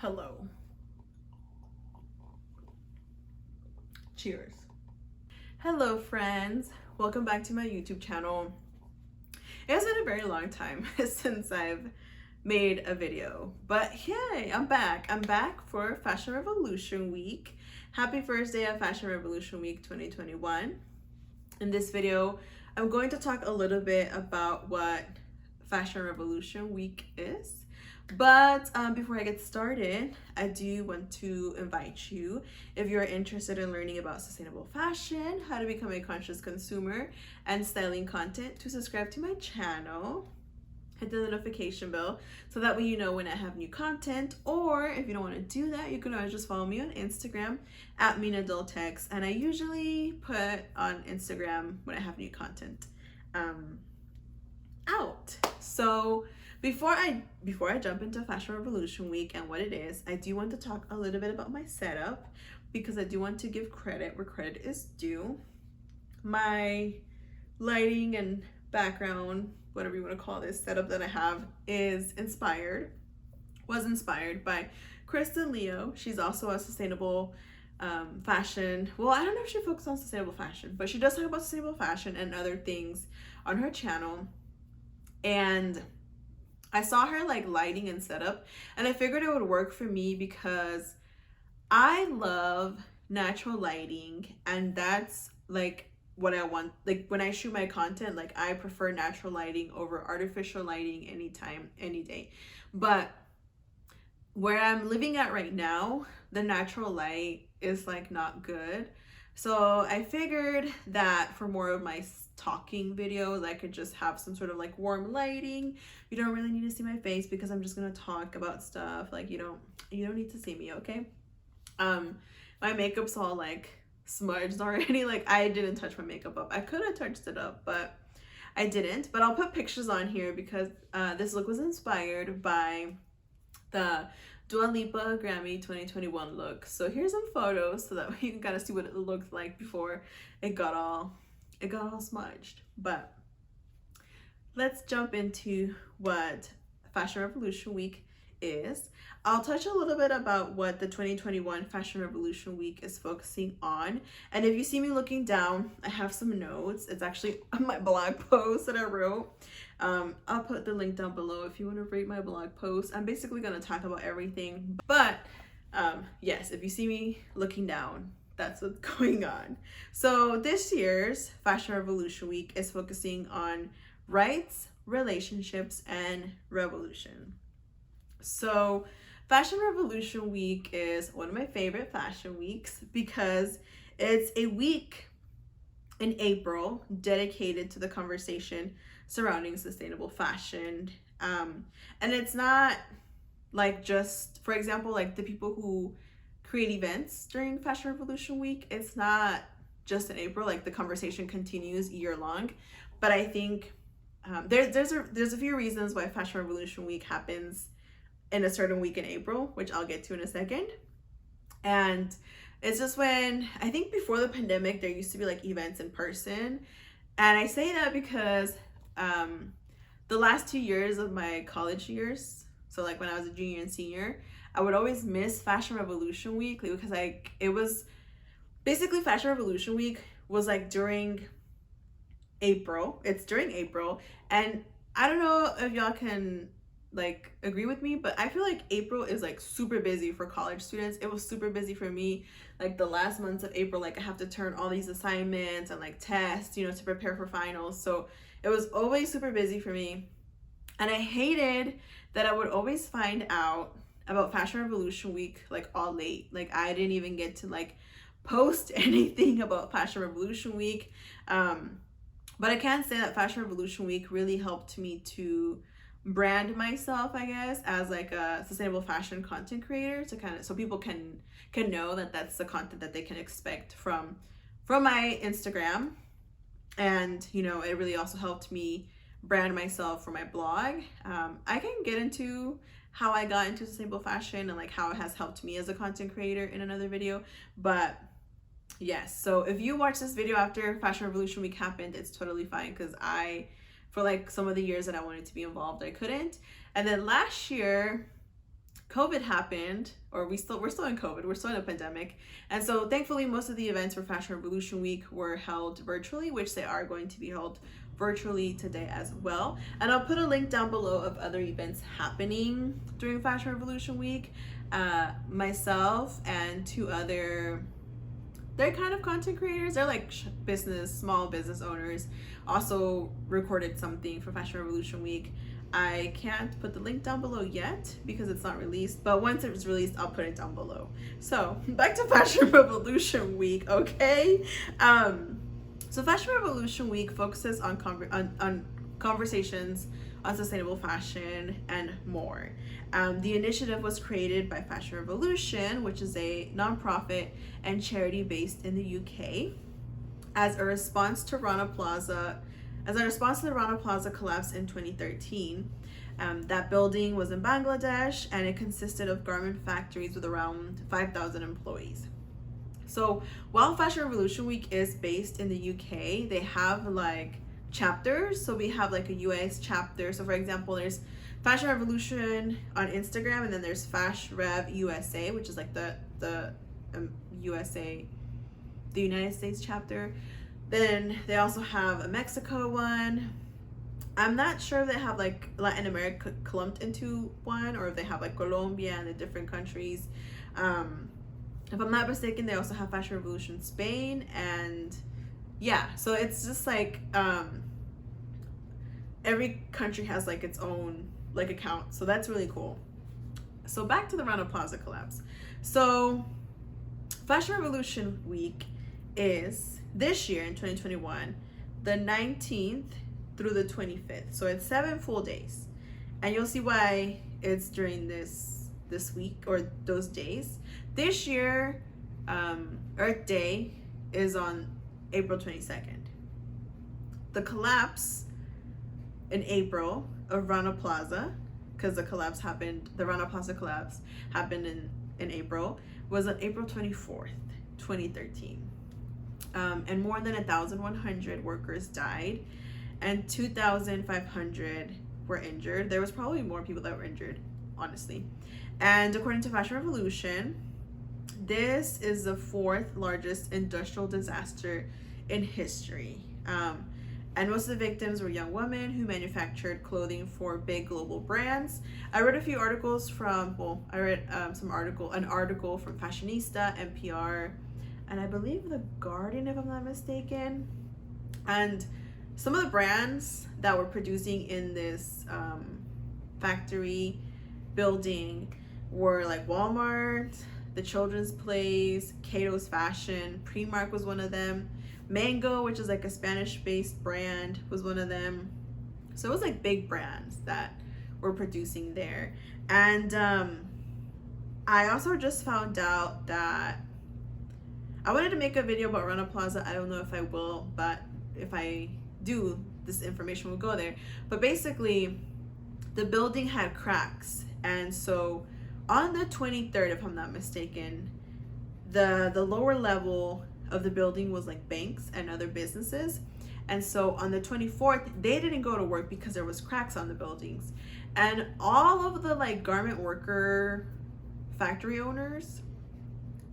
Hello. Cheers. Hello friends. Welcome back to my YouTube channel. It has been a very long time since I've made a video, but yay, I'm back. I'm back for Fashion Revolution Week. Happy first day of Fashion Revolution Week 2021. In this video, I'm going to talk a little bit about what Fashion Revolution Week is. But before I get started, I do want to invite you, if you're interested in learning about sustainable fashion, how to become a conscious consumer, and styling content, to subscribe to my channel. Hit the notification bell so that way you know when I have new content. Or if you don't want to do that, you can always just follow me on Instagram at MINADELTEX, and I usually put on Instagram when I have new content out. So before I jump into Fashion Revolution Week and what it is, I do want to talk a little bit about my setup, because I do want to give credit where credit is due. My lighting and background, whatever you want to call this setup that I have, was inspired by Kristen Leo. She's also a sustainable fashion. Well, I don't know if she focuses on sustainable fashion, but she does talk about sustainable fashion and other things on her channel. And I saw her lighting and setup, and I figured it would work for me because I love natural lighting, and that's what I want. When I shoot my content, I prefer natural lighting over artificial lighting anytime, any day. But where I'm living at right now, the natural light is not good. So I figured that for more of my talking videos, I could just have some sort of warm lighting. You don't really need to see my face because I'm just gonna talk about stuff. You don't need to see me, okay? My makeup's all smudged already. I didn't touch my makeup up. I could have touched it up, but I didn't. But I'll put pictures on here because this look was inspired by the Dua Lipa Grammy 2021 look. So here's some photos so that you can kind of see what it looked like before it got all smudged. But let's jump into what Fashion Revolution Week is. I'll touch a little bit about what the 2021 Fashion Revolution Week is focusing on. And if you see me looking down, I have some notes. It's actually on my blog post that I wrote. I'll put the link down below if you want to read my blog post. I'm basically going to talk about everything. But yes, if you see me looking down, that's what's going on. So this year's Fashion Revolution Week is focusing on rights, relationships, and revolution. So Fashion Revolution Week is one of my favorite fashion weeks because it's a week in April dedicated to the conversation surrounding sustainable fashion. And it's not just, for example, the people who create events during Fashion Revolution Week, it's not just in April. The conversation continues year long. But I think there's a few reasons why Fashion Revolution Week happens in a certain week in April, which I'll get to in a second. And it's just when, I think before the pandemic, there used to be events in person. And I say that because the last 2 years of my college years, so when I was a junior and senior, I would always miss Fashion Revolution Week because it was basically Fashion Revolution Week was during April. It's during April, and I don't know if y'all can agree with me, but I feel April is super busy for college students. It was super busy for me. The last months of April, I have to turn all these assignments and tests, to prepare for finals. So it was always super busy for me. And I hated that I would always find out about Fashion Revolution Week all late. I didn't even get to post anything about Fashion Revolution Week. But I can say that Fashion Revolution Week really helped me to brand myself, I guess, as a sustainable fashion content creator, to so people can know that that's the content that they can expect from my Instagram. And it really also helped me brand myself for my blog. I can get into how I got into sustainable fashion and how it has helped me as a content creator in another video. But yes, so if you watch this video after Fashion Revolution Week happened, it's totally fine, because for some of the years that I wanted to be involved, I couldn't. And then last year, COVID happened, or we're still in COVID, we're still in a pandemic. And so thankfully most of the events for Fashion Revolution Week were held virtually, which they are going to be held virtually today as well. And I'll put a link down below of other events happening during Fashion Revolution Week. Myself and two other, they're kind of content creators, they're like small business owners, also recorded something for Fashion Revolution Week. I can't put the link down below yet because it's not released, but once it's released, I'll put it down below. So back to Fashion Revolution Week, okay? So Fashion Revolution Week focuses on conversations on sustainable fashion and more. The initiative was created by Fashion Revolution, which is a nonprofit and charity based in the UK, as a response to the Rana Plaza collapse in 2013. That building was in Bangladesh, and it consisted of garment factories with around 5,000 employees. So while Fashion Revolution Week is based in the UK, they have like chapters. So we have like a US chapter. So for example, there's Fashion Revolution on Instagram, and then there's Fash Rev USA, which is like the USA, the United States chapter. Then they also have a Mexico one. I'm not sure if they have like Latin America clumped into one, or if they have like Colombia and the different countries. If I'm not mistaken, they also have Fashion Revolution Spain, and yeah, so it's just like every country has like its own like account, so that's really cool. So back to the Rana Plaza collapse. So Fashion Revolution Week is this year in 2021 the 19th through the 25th, so it's 7 full days, and you'll see why it's during this week or those days. This year Earth Day is on April 22nd. The collapse in April of Rana Plaza, because the Rana Plaza collapse happened in April, was on April 24th, 2013. And more than 1,100 workers died, and 2,500 were injured. There was probably more people that were injured, honestly. And according to Fashion Revolution, this is the 4th largest industrial disaster in history. And most of the victims were young women who manufactured clothing for big global brands. I read a few articles from, an article from Fashionista, NPR, and I believe The Guardian, if I'm not mistaken. And some of the brands that were producing in this factory building were like Walmart, The Children's Place, Cato's Fashion, Primark was one of them. Mango, which is like a Spanish-based brand, was one of them. So it was like big brands that were producing there. And I also just found out that I wanted to make a video about Rana Plaza. I don't know if I will, but if I do, this information will go there. But basically, the building had cracks, and so on the 23rd, if I'm not mistaken, the lower level of the building was like banks and other businesses, and so on the 24th they didn't go to work because there was cracks on the buildings, and all of the like garment worker factory owners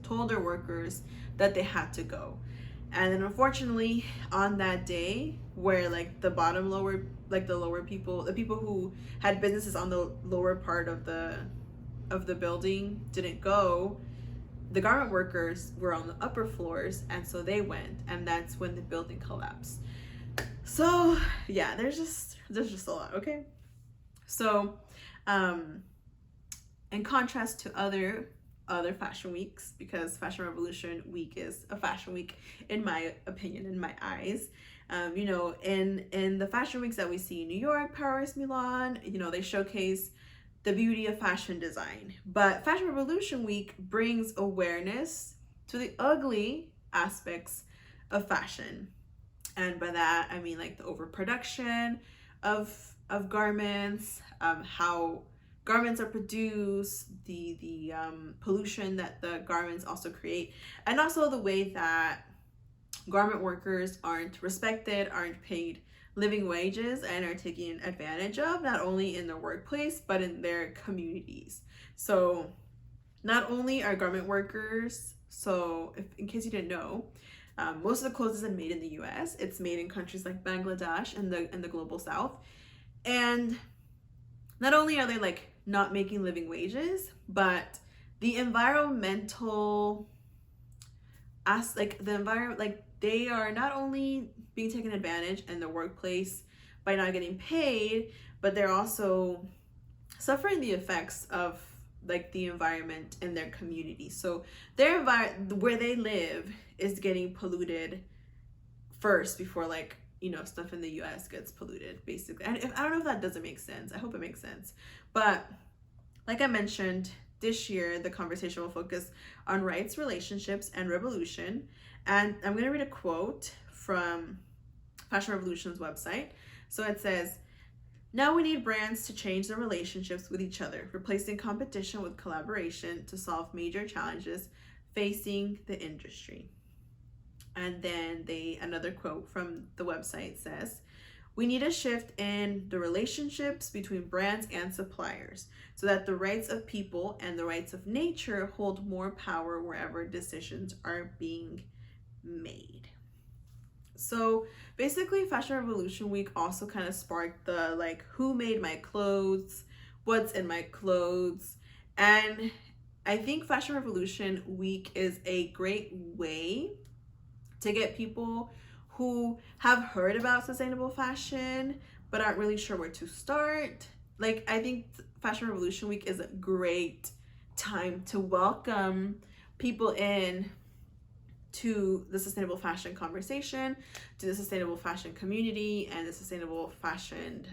told their workers that they had to go. And then unfortunately on that day, where like the lower people, the people who had businesses on the lower part of the building didn't go, the garment workers were on the upper floors, and so they went, and that's when the building collapsed. So yeah, there's just a lot. Okay, so in contrast to other fashion weeks, because Fashion Revolution Week is a fashion week in my opinion, in my eyes, in the fashion weeks that we see in New York, Paris, Milan, they showcase the beauty of fashion design. But Fashion Revolution Week brings awareness to the ugly aspects of fashion. And by that, I mean like the overproduction of garments, how garments are produced, the pollution that the garments also create, and also the way that garment workers aren't respected, aren't paid living wages and are taken advantage of, not only in the workplace but in their communities. So not only are garment workers, so if, in case you didn't know, most of the clothes isn't made in the US. It's made in countries like Bangladesh and the global south. And not only are they like not making living wages, but the environmental like the environment, like they are not only being taken advantage in the workplace by not getting paid, but they're also suffering the effects of like the environment in their community. So their where they live is getting polluted first before like, you know, stuff in the US gets polluted basically. And I don't know if that doesn't make sense. I hope it makes sense. But like I mentioned, this year the conversation will focus on rights, relationships, and revolution. And I'm going to read a quote from Fashion Revolution's website. So it says, "Now we need brands to change their relationships with each other, replacing competition with collaboration to solve major challenges facing the industry." And then another quote from the website says, "We need a shift in the relationships between brands and suppliers so that the rights of people and the rights of nature hold more power wherever decisions are being made." So basically Fashion Revolution Week also kind of sparked the like, who made my clothes, what's in my clothes. And I think Fashion Revolution Week is a great way to get people who have heard about sustainable fashion but aren't really sure where to start. Like, I think Fashion Revolution Week is a great time to welcome people in to the sustainable fashion conversation, to the sustainable fashion community, and the sustainable fashion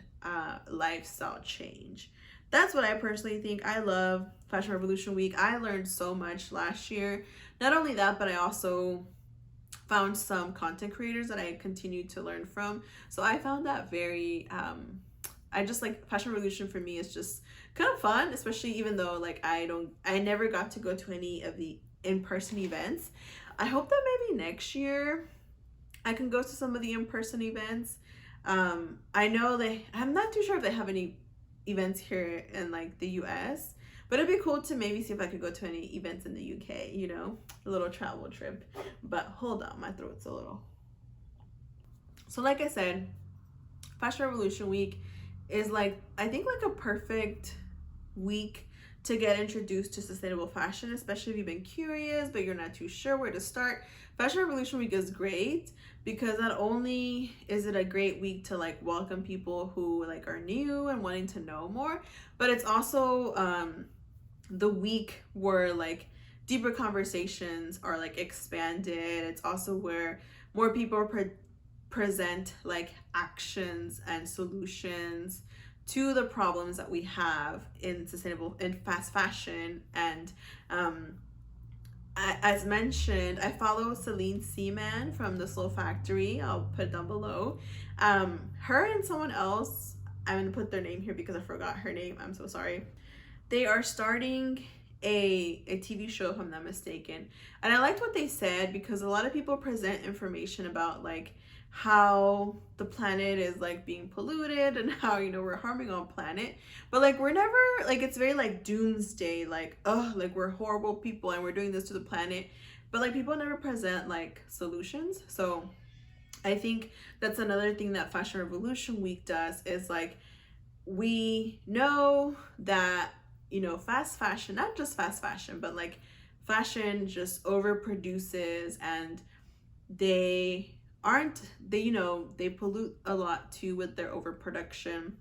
lifestyle change. That's what I personally think. I love Fashion Revolution Week. I learned so much last year. Not only that, but I also found some content creators that I continued to learn from. So I found that very, I just like Fashion Revolution for me is just kind of fun, especially even though like I never got to go to any of the in-person events. I hope that maybe next year I can go to some of the in-person events. I know I'm not too sure if they have any events here in like the US, but it'd be cool to maybe see if I could go to any events in the UK, you know, a little travel trip. But hold on, my throat's a little. So like I said, Fashion Revolution Week is like, I think like a perfect week to get introduced to sustainable fashion, especially if you've been curious but you're not too sure where to start. Fashion Revolution Week is great because not only is it a great week to like welcome people who like are new and wanting to know more, but it's also the week where like deeper conversations are like expanded. It's also where more people present like actions and solutions to the problems that we have in fast fashion. And as mentioned, I follow Celine Seaman from the Slow Factory. I'll put it down below. Her and someone else, I'm gonna put their name here because I forgot her name, I'm so sorry. They are starting a TV show, if I'm not mistaken. And I liked what they said because a lot of people present information about like how the planet is like being polluted and how, you know, we're harming our planet, but like we're never like, it's very like doomsday, like, oh, like we're horrible people and we're doing this to the planet, but like people never present like solutions. So I think that's another thing that Fashion Revolution Week does is like, we know that, you know, fast fashion, not just fast fashion, but like fashion just overproduces and they you know, they pollute a lot too with their overproduction.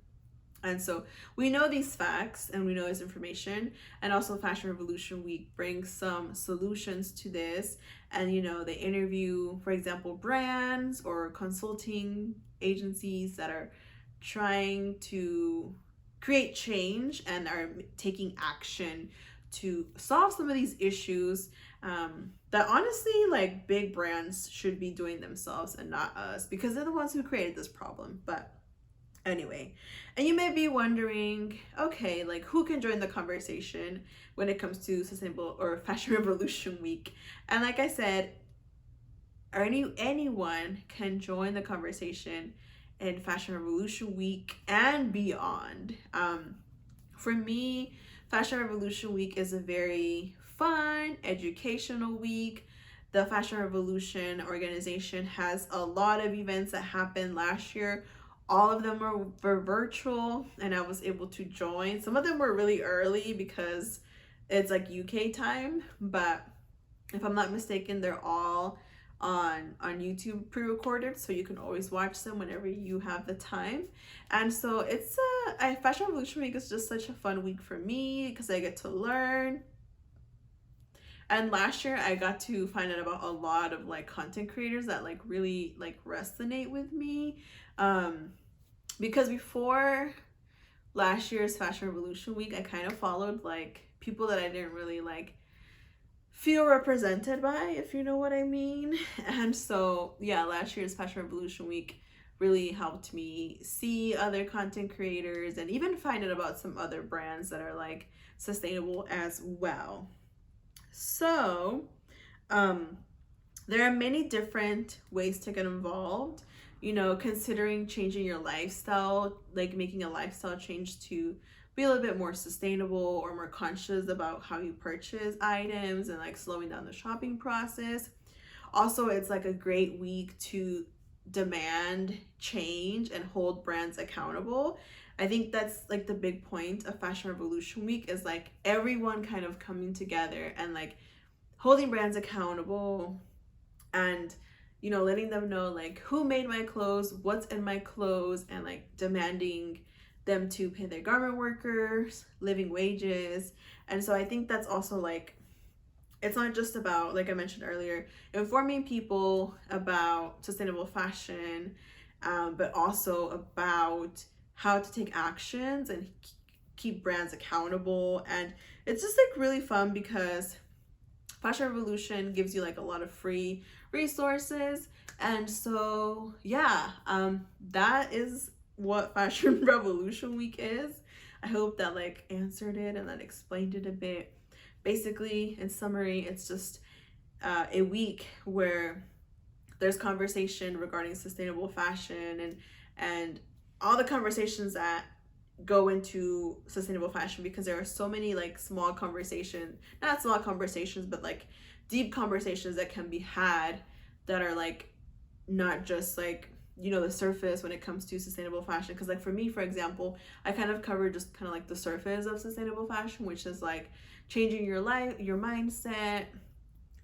And so we know these facts and we know this information, and also Fashion Revolution Week brings some solutions to this. And, you know, they interview, for example, brands or consulting agencies that are trying to create change and are taking action to solve some of these issues that honestly like big brands should be doing themselves and not us, because they're the ones who created this problem. But anyway, and you may be wondering, okay, like who can join the conversation when it comes to sustainable or Fashion Revolution Week? And like I said, anyone can join the conversation in Fashion Revolution Week and beyond. For me, Fashion Revolution Week is a very fun, educational week. The Fashion Revolution organization has a lot of events that happened last year. All of them were virtual, and I was able to join. Some of them were really early because it's like UK time, but if I'm not mistaken, they're all on YouTube pre-recorded, so you can always watch them whenever you have the time. And so it's Fashion Revolution Week is just such a fun week for me because I get to learn. And last year I got to find out about a lot of like content creators that like really like resonate with me. Because before last year's Fashion Revolution Week, I kind of followed like people that I didn't really like feel represented by, if you know what I mean. And so yeah, last year's Fashion Revolution Week really helped me see other content creators and even find out about some other brands that are like sustainable as well. So there are many different ways to get involved, you know, considering changing your lifestyle, like making a lifestyle change to be a little bit more sustainable or more conscious about how you purchase items and like slowing down the shopping process. Also, it's like a great week to demand change and hold brands accountable. I think that's like the big point of Fashion Revolution Week is like everyone kind of coming together and like holding brands accountable and, you know, letting them know like who made my clothes, what's in my clothes, and like demanding them to pay their garment workers living wages. And so I think that's also like, it's not just about, like I mentioned earlier, informing people about sustainable fashion, but also about how to take actions and keep brands accountable. And it's just like really fun because Fashion Revolution gives you like a lot of free resources. And so yeah, that is what Fashion Revolution Week is. I hope that like answered it and that explained it a bit. Basically, in summary, it's just a week where there's conversation regarding sustainable fashion and all the conversations that go into sustainable fashion, because there are so many like small conversations, not small conversations, but like deep conversations that can be had that are like not just like, you know, the surface when it comes to sustainable fashion. Because like for me, for example, I kind of covered just kind of like the surface of sustainable fashion, which is like changing your life, your mindset,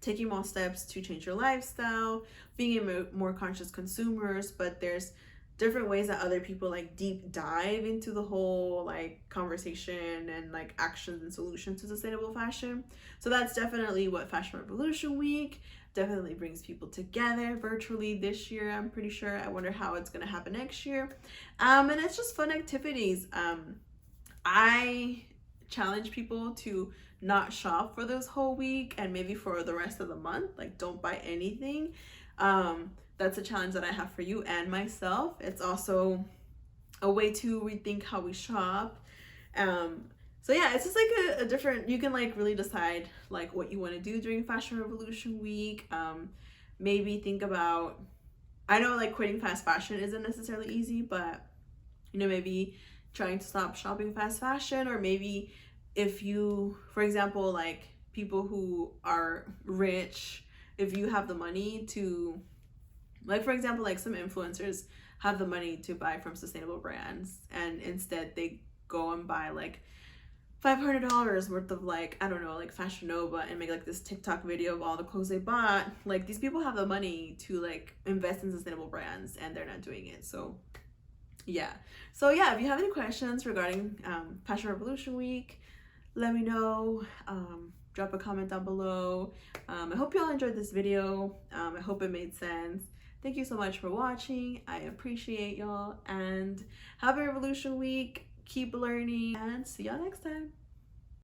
taking more steps to change your lifestyle, being a more conscious consumers. But there's different ways that other people like deep dive into the whole like conversation and like actions and solutions to sustainable fashion. So that's definitely what Fashion Revolution Week definitely brings people together virtually this year, I'm pretty sure. I wonder how it's going to happen next year. And it's just fun activities. I challenge people to not shop for this whole week and maybe for the rest of the month, like don't buy anything. That's a challenge that I have for you and myself. It's also a way to rethink how we shop. So yeah, it's just like a different, you can like really decide like what you want to do during Fashion Revolution Week. Maybe think about, I know like quitting fast fashion isn't necessarily easy, but you know, maybe trying to stop shopping fast fashion, or maybe if you, for example, like people who are rich, if you have the money to, like for example, like some influencers have the money to buy from sustainable brands and instead they go and buy like $500 worth of like, I don't know, like Fashion Nova and make like this TikTok video of all the clothes they bought. Like these people have the money to like invest in sustainable brands and they're not doing it. So yeah. So yeah, if you have any questions regarding Fashion Revolution Week, let me know. Drop a comment down below. I hope you all enjoyed this video. I hope it made sense. Thank you so much for watching. I appreciate y'all and have a Revolution Week. Keep learning and see y'all next time.